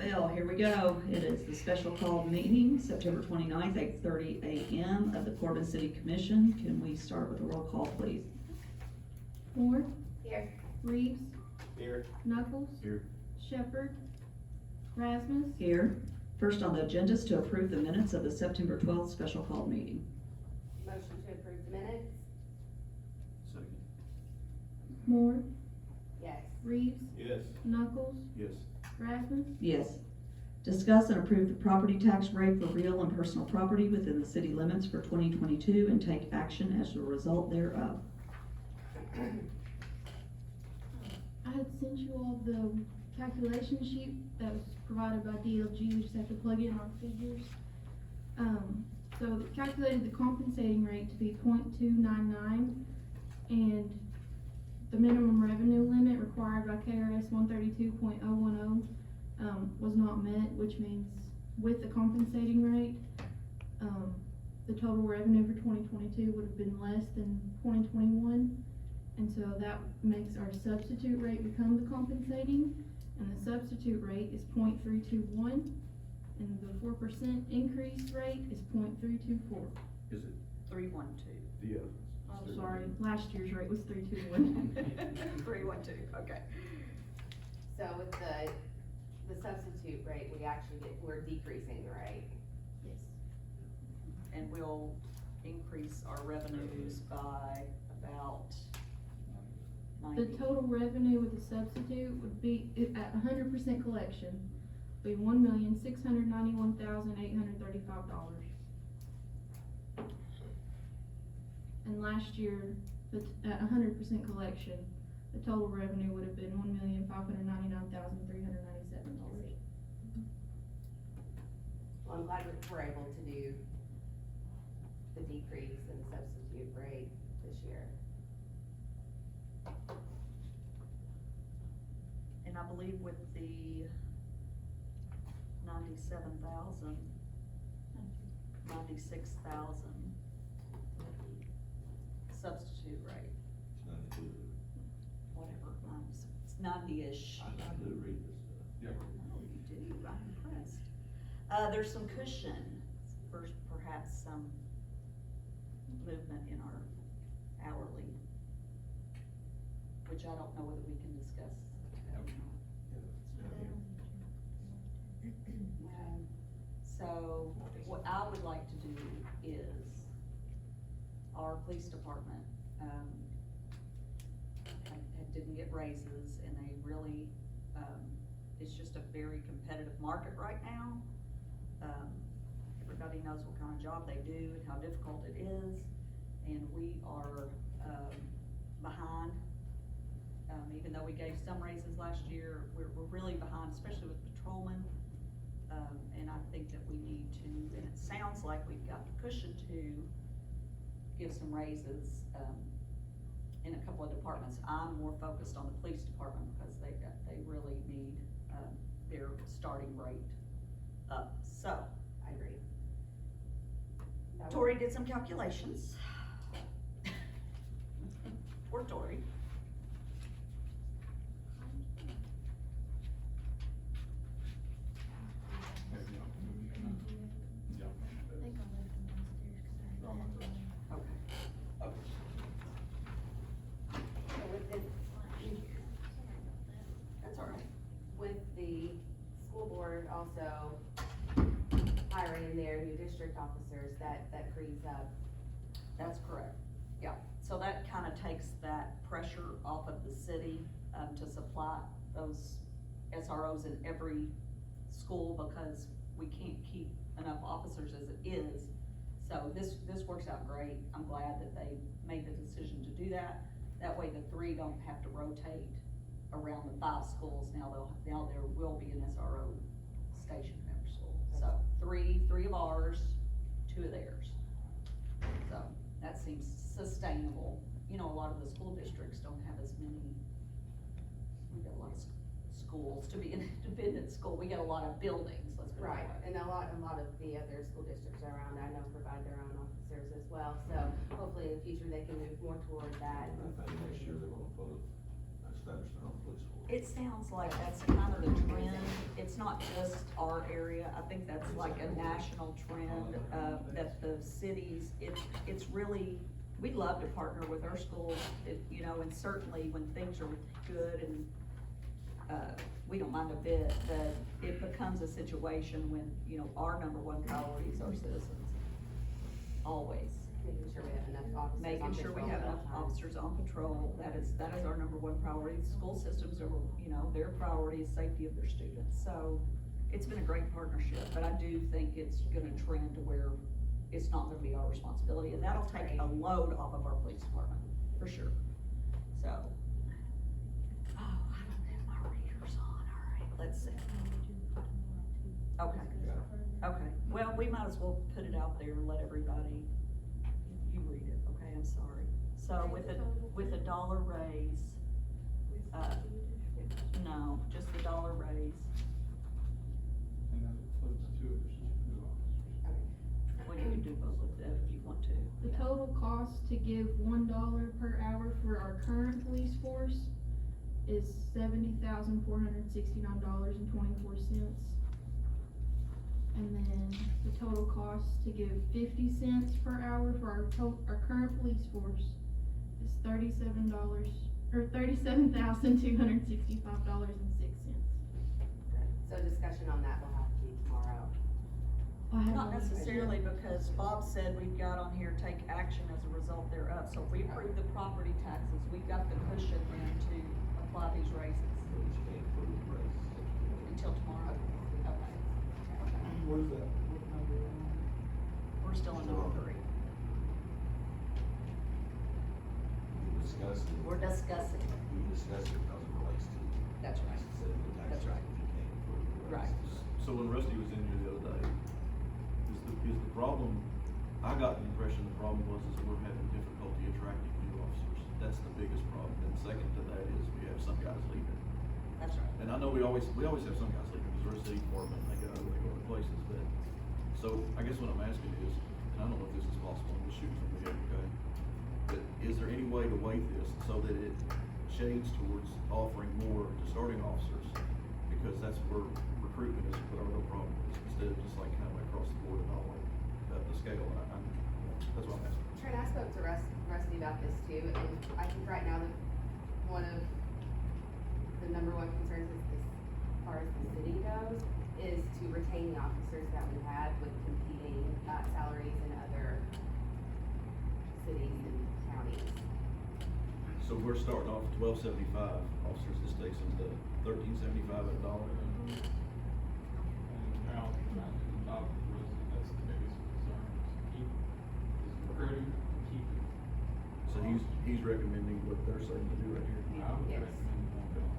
bell, here we go. It is the special called meeting, September 29th, 8:30 a.m. of the Corbin City Commission. Can we start with a roll call, please? Moore, Here. Reeves, Here. Knuckles, Here. Shepherd, Rasmus, Here. First on the agenda is to approve the minutes of the September 12th special called meeting. Motion to approve the minutes? Second. Moore, Yes. Reeves, Yes. Knuckles, Yes. Rasmus, Yes. Discuss and approve the property tax rate for real and personal property within the city limits for 2022 and take action as a result thereof. I had sent you all the calculation sheet that was provided by DLG, we just have to plug in our figures. So it calculated the compensating rate to be 0.299, and the minimum revenue limit required by KRS 132.010 was not met, which means with the compensating rate, the total revenue for 2022 would have been less than 2021. And so that makes our substitute rate become the compensating, and the substitute rate is 0.321, and the 4% increase rate is 0.324. Is it? 312. Yeah. Oh, sorry, last year's rate was 321. 312, okay. So with the substitute rate, we're decreasing the rate. Yes. And we'll increase our revenues by about The total revenue with the substitute would be, at 100% collection, be $1,691,835. And last year, at 100% collection, the total revenue would have been $1,599,397. Well, I'm glad we're able to do the decrease in the substitute rate this year. And I believe with the 96,000 substitute rate, whatever, it's 90-ish. I do read this stuff. Yeah. Oh, you do, I'm impressed. There's some cushion for perhaps some movement in our hourly, which I don't know whether we can discuss. So what I would like to do is, our police department, didn't get raises, and they really, it's just a very competitive market right now. Everybody knows what kind of job they do and how difficult it is, and we are, behind. Even though we gave some raises last year, we're really behind, especially with patrolmen. And I think that we need to, and it sounds like we've got the cushion to give some raises, in a couple of departments. I'm more focused on the police department because they really need, their starting rate up, so. I agree. Tori did some calculations. Poor Tori. So with the, That's all right. with the school board also hiring their new district officers, that frees up. That's correct, yeah. So that kind of takes that pressure off of the city, to supply those SROs in every school, because we can't keep enough officers as it is. So this works out great. I'm glad that they made the decision to do that. That way the 3 don't have to rotate around the 5 schools. Now there will be an SRO station in every school. So 3 of ours, 2 of theirs. So that seems sustainable. You know, a lot of the school districts don't have as many, we got a lot of schools to be an independent school. We got a lot of buildings, let's put it Right, that way. and a lot of the other school districts around, I know, provide their own officers as well, so hopefully in the future they can move more toward that. I think next year they're gonna put, establish their own police force. It sounds like that's kind of the trend, it's not just our area, I think that's like a national trend, that the cities, it's really, we love to partner with our schools, you know, and certainly when things are good and, we don't mind a bit, but it becomes a situation when, you know, our number one priority is our citizens, always. Making sure we have enough officers on Making sure we patrol have at all enough times. officers on patrol, that is our number one priority. School systems are, you know, their priority is safety of their students, so it's been a great partnership, but I do think it's gonna trend to where it's not gonna be our responsibility, and that'll take a load off of our police department, for sure, so. Oh, I don't have my readers on, alright, let's see. Okay, well, we might as well put it out there and let everybody, you read it, okay, I'm sorry. So with a dollar raise, no, just a dollar raise, And that includes 2 additional new officers. well, you can do both of them if you want to. The total cost to give $1 per hour for our current police force is $70,469.24. And then the total cost to give 50 cents per hour for our current police force is $37,265.06. So discussion on that will have to be tomorrow. Not necessarily, because Bob said we've got on here, take action as a result thereof, so if we approve the property taxes, we've got the cushion then to apply these raises until tomorrow. Okay. What is that? What number are we on? We're still in number 3. We're discussing. We discussed it because it relates to. That's right. specific tax That's right. rate, you can't approve the rest. Right. So when Rusty was in here the other day, is the problem, I got the impression the problem was is we're having difficulty attracting new officers. That's the biggest problem. And second to that is we have some guys leaving. That's right. And I know we always have some guys leaving because we're a city department, they go other places, but, so I guess what I'm asking is, and I don't know if this is possible, I'm just shooting from the hip, okay? But is there any way to weight this so that it shades towards offering more to starting officers? Because that's where recruitment is what our real problem is, instead of just like kind of across the board and all like up the scale, and that's what I'm asking. Trent, I spoke to Rusty about this too, and I think right now one of the number one concerns is as far as the city goes, is to retain the officers that we had with competing salaries in other cities and counties. So we're starting off at $12.75 officers, this takes them to $13.75 at $1. And now, trying to adopt the rules, that's the biggest concern, is recruiting, keeping. So he's recommending what they're saying to do right here. I would Yes. recommend one bill.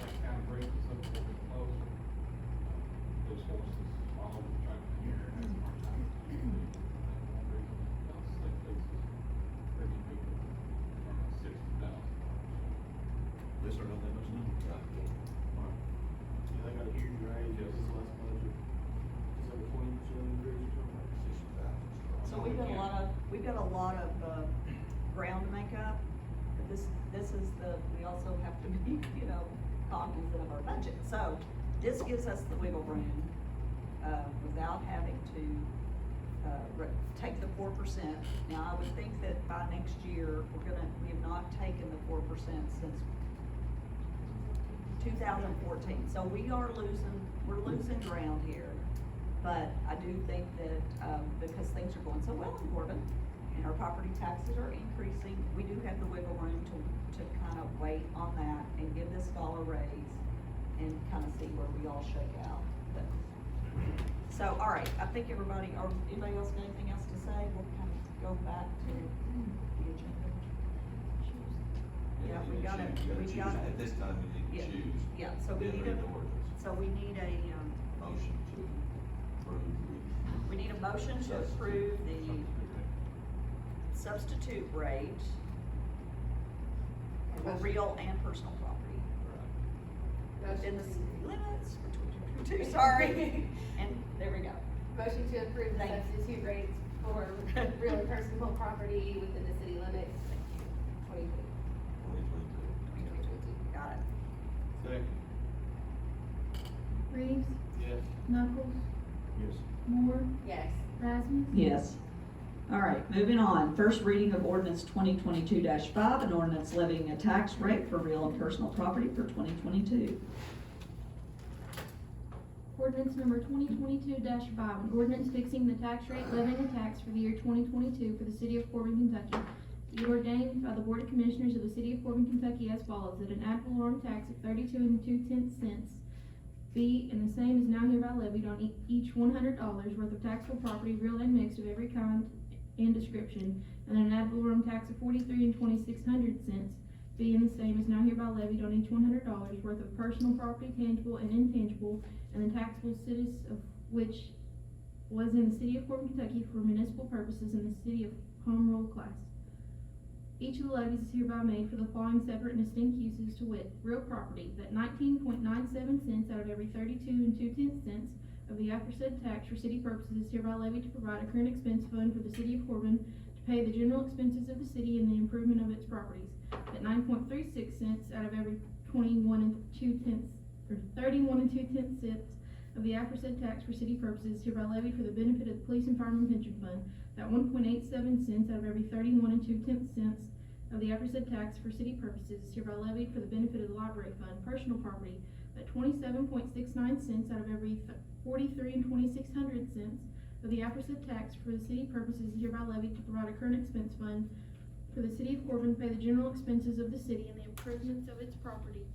That kind of brings us up a little bit closer. Those horses, all of them trying to hear, and that's more time. One reason, those state places, bringing people from 60,000. They start out that much now? All right. Yeah, they got a huge raise, this is last budget. It's over 20% increase or something. So we've got a lot of, ground to make up, but this is we also have to be, you know, cognizant of our budget. So this gives us the wiggle room, without having to, take the 4%. Now, I would think that by next year, we have not taken the 4% since 2014. So we're losing ground here. But I do think that, because things are going so well in Corbin, and our property taxes are increasing, we do have the wiggle room to kind of wait on that and give this dollar raise and kind of see where we all shake out. But, so, all right, I think anybody else got anything else to say? We'll kind of go back to the agenda. Yeah, we got it. You gotta choose, at this time, you need Yeah. to choose. Yeah, so we Then need read the ordinance. so we need a, Motion to approve we need a motion to approve the substitute rate for real and personal property. Within the city limits for 2022, sorry. And there we go. Motion to approve the Thank you. substitute rates for real and personal property within the city limits. 2022. 2022. 2022, got it. Reeves, Yes. Knuckles, Yes. Moore, Yes. Rasmus. Yes. All right, moving on. First reading of ordinance 2022-5, an ordinance levying a tax rate for real and personal property for 2022. Ordinance number 2022-5, an ordinance fixing the tax rate levying a tax for the year 2022 for the City of Corbin, Kentucky. Be ordained by the Board of Commissioners of the City of Corbin, Kentucky as follows, that an ad valorem tax of 32 2/10 be and the same is now hereby levied on each $100 worth of taxable property, real and mixed, of every kind and description, and an ad valorem tax of 43 2/2600 be and the same is now hereby levied on each $100 worth of personal property, tangible and intangible, and the taxable cities of which was in the City of Corbin, Kentucky for municipal purposes in the City of Home Rule class. Each of the levies is hereby made for the following separate and distinct uses, to wit, real property, that 19.97 cents out of every 32 2/10 of the aforesaid tax for city purposes is hereby levied to provide a current expense fund for the City of Corbin to pay the general expenses of the city and the improvement of its properties. That 9.36 cents out of every 31 2/10 or 31 2/10 of the aforesaid tax for city purposes is hereby levied for the benefit of the police and fireman pension fund. That 1.87 cents out of every 31 2/10 of the aforesaid tax for city purposes is hereby levied for the benefit of the library fund. Personal property, that 27.69 cents out of every 43 2/2600 of the aforesaid tax for the city purposes is hereby levied to provide a current expense fund for the City of Corbin to pay the general expenses of the city and the improvements of its property.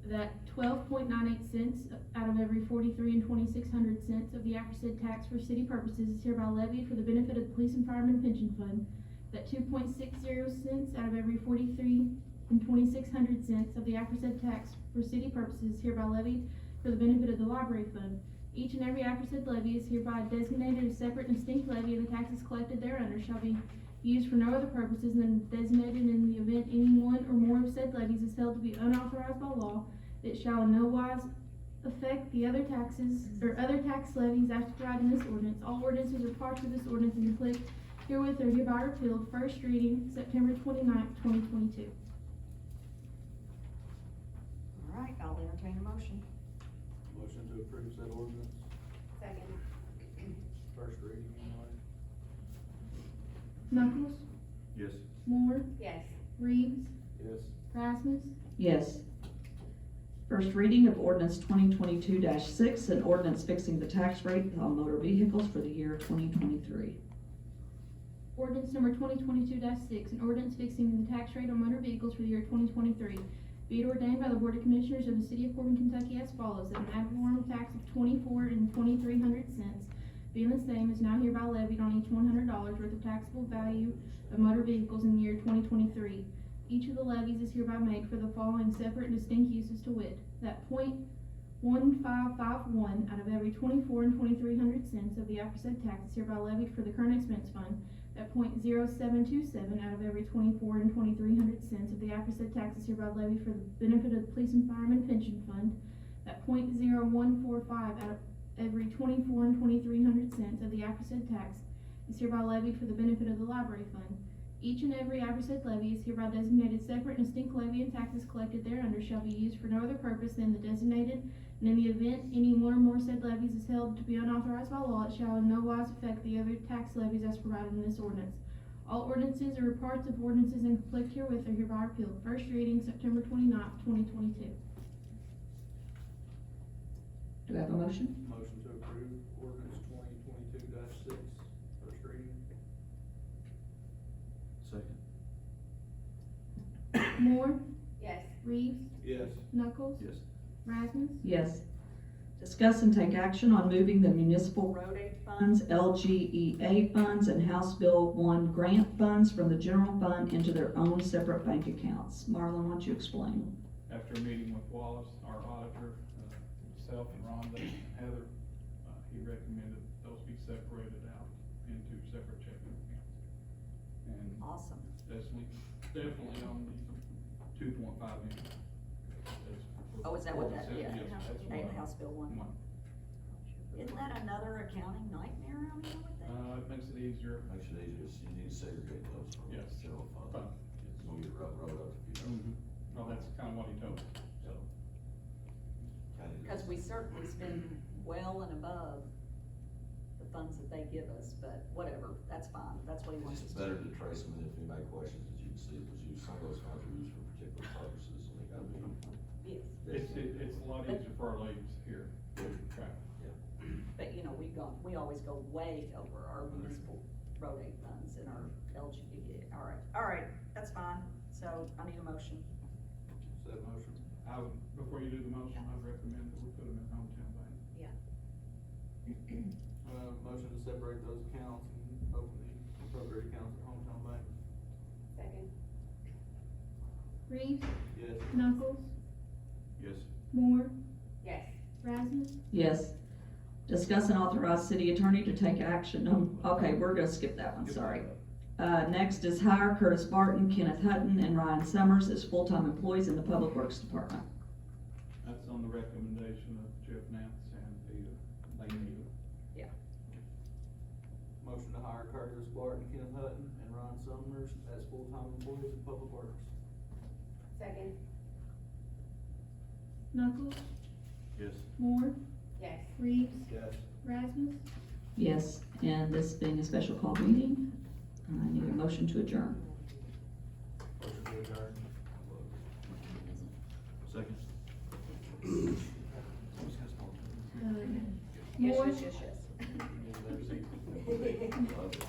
That 12.98 cents out of every 43 2/2600 of the aforesaid tax for city purposes is hereby levied for the benefit of the police and fireman pension fund. That 2.60 cents out of every 43 2/2600 of the aforesaid tax for city purposes is hereby levied for the benefit of the library fund. Each and every aforesaid levy is hereby designated a separate and distinct levy, and the taxes collected thereunder shall be used for no other purposes than designated. In the event any one or more of said levies is held to be unauthorized by law, it shall in no wise affect the other taxes or other tax levies as described in this ordinance. All ordinances or parts of this ordinance in conflict herewith are hereby repealed. First reading, September 29th, 2022. All right, I'll entertain a motion. Motion to approve said ordinance, Second. first reading anyway. Knuckles, Yes. Moore, Yes. Reeves, Yes. Rasmus. Yes. First reading of ordinance 2022-6, an ordinance fixing the tax rate on motor vehicles for the year 2023. Ordinance number 2022-6, an ordinance fixing the tax rate on motor vehicles for the year 2023. Be it ordained by the Board of Commissioners of the City of Corbin, Kentucky as follows, that an ad valorem tax of 24 2/2300 being the same is now hereby levied on each $100 worth of taxable value of motor vehicles in the year 2023. Each of the levies is hereby made for the following separate and distinct uses, to wit, that .1551 out of every 24 2/2300 of the aforesaid tax is hereby levied for the current expense fund. That .0727 out of every 24 2/2300 of the aforesaid tax is hereby levied for the benefit of the police and fireman pension fund. That .0145 out of every 24 2/2300 of the aforesaid tax is hereby levied for the benefit of the library fund. Each and every aforesaid levy is hereby designated separate and distinct levy, and taxes collected thereunder shall be used for no other purpose than the designated, and in the event any one or more said levies is held to be unauthorized by law, it shall in no wise affect the other tax levies as provided in this ordinance. All ordinances or parts of ordinances in conflict herewith are hereby repealed. First reading, September 29th, 2022. Do I have a motion? Motion to approve ordinance 2022-6, first reading. Second. Moore, Yes. Reeves, Yes. Knuckles, Yes. Rasmus. Yes. Discuss and take action on moving the municipal road aid funds, LGEA funds, and House Bill 1 grant funds from the general fund into their own separate bank accounts. Marlon, why don't you explain? After a meeting with Wallace, our auditor, myself and Rhonda and Heather, he recommended those be separated out into separate checking accounts. And Awesome. definitely on the 2.5 million. Oh, is that what that, yeah, Yes, that's Hey, what- House Bill 1. Isn't that another accounting nightmare, I mean, I would think? It makes it easier. Makes it easier, so you need to segregate those from the Yes. general fund. Fund. It's gonna get rolled up if you don't. Well, that's kind of what he told me, so. Okay, Cause we certainly spend well and above the funds that they give us, but whatever, that's fine, that's what he wants us It's to better do. to trace them, and if anybody questions, as you can see, it was used, some of those funds were used for particular purposes, and they gotta be. Yes, It's a lot easier for our ladies here to track. but you know, we always go way over our municipal road aid funds and our LGD, alright, that's fine, so I need a motion. Is that motion? Before you do the motion, I recommend that we put them in hometown bank. Motion to separate those accounts and open the appropriate accounts at hometown bank. Second. Reeves, Yes. Knuckles, Yes. Moore, Yes. Rasmus, Yes. Discuss and authorize city attorney to take action, no, okay, we're gonna skip that one, sorry. Next is hire Curtis Barton, Kenneth Hutton, and Ryan Summers as full-time employees in the Public Works Department. That's on the recommendation of Jeff Nance and the, they need it. Motion to hire Curtis Barton, Kenneth Hutton, and Ron Summers as full-time employees of Public Works. Second. Knuckles, Yes. Moore, Yes. Reeves, Yes. Rasmus, Yes, and this being a special call meeting, I need a motion to adjourn. Motion to adjourn. Second. Moore, Yes, yes, yes, yes. There's easy. Love it.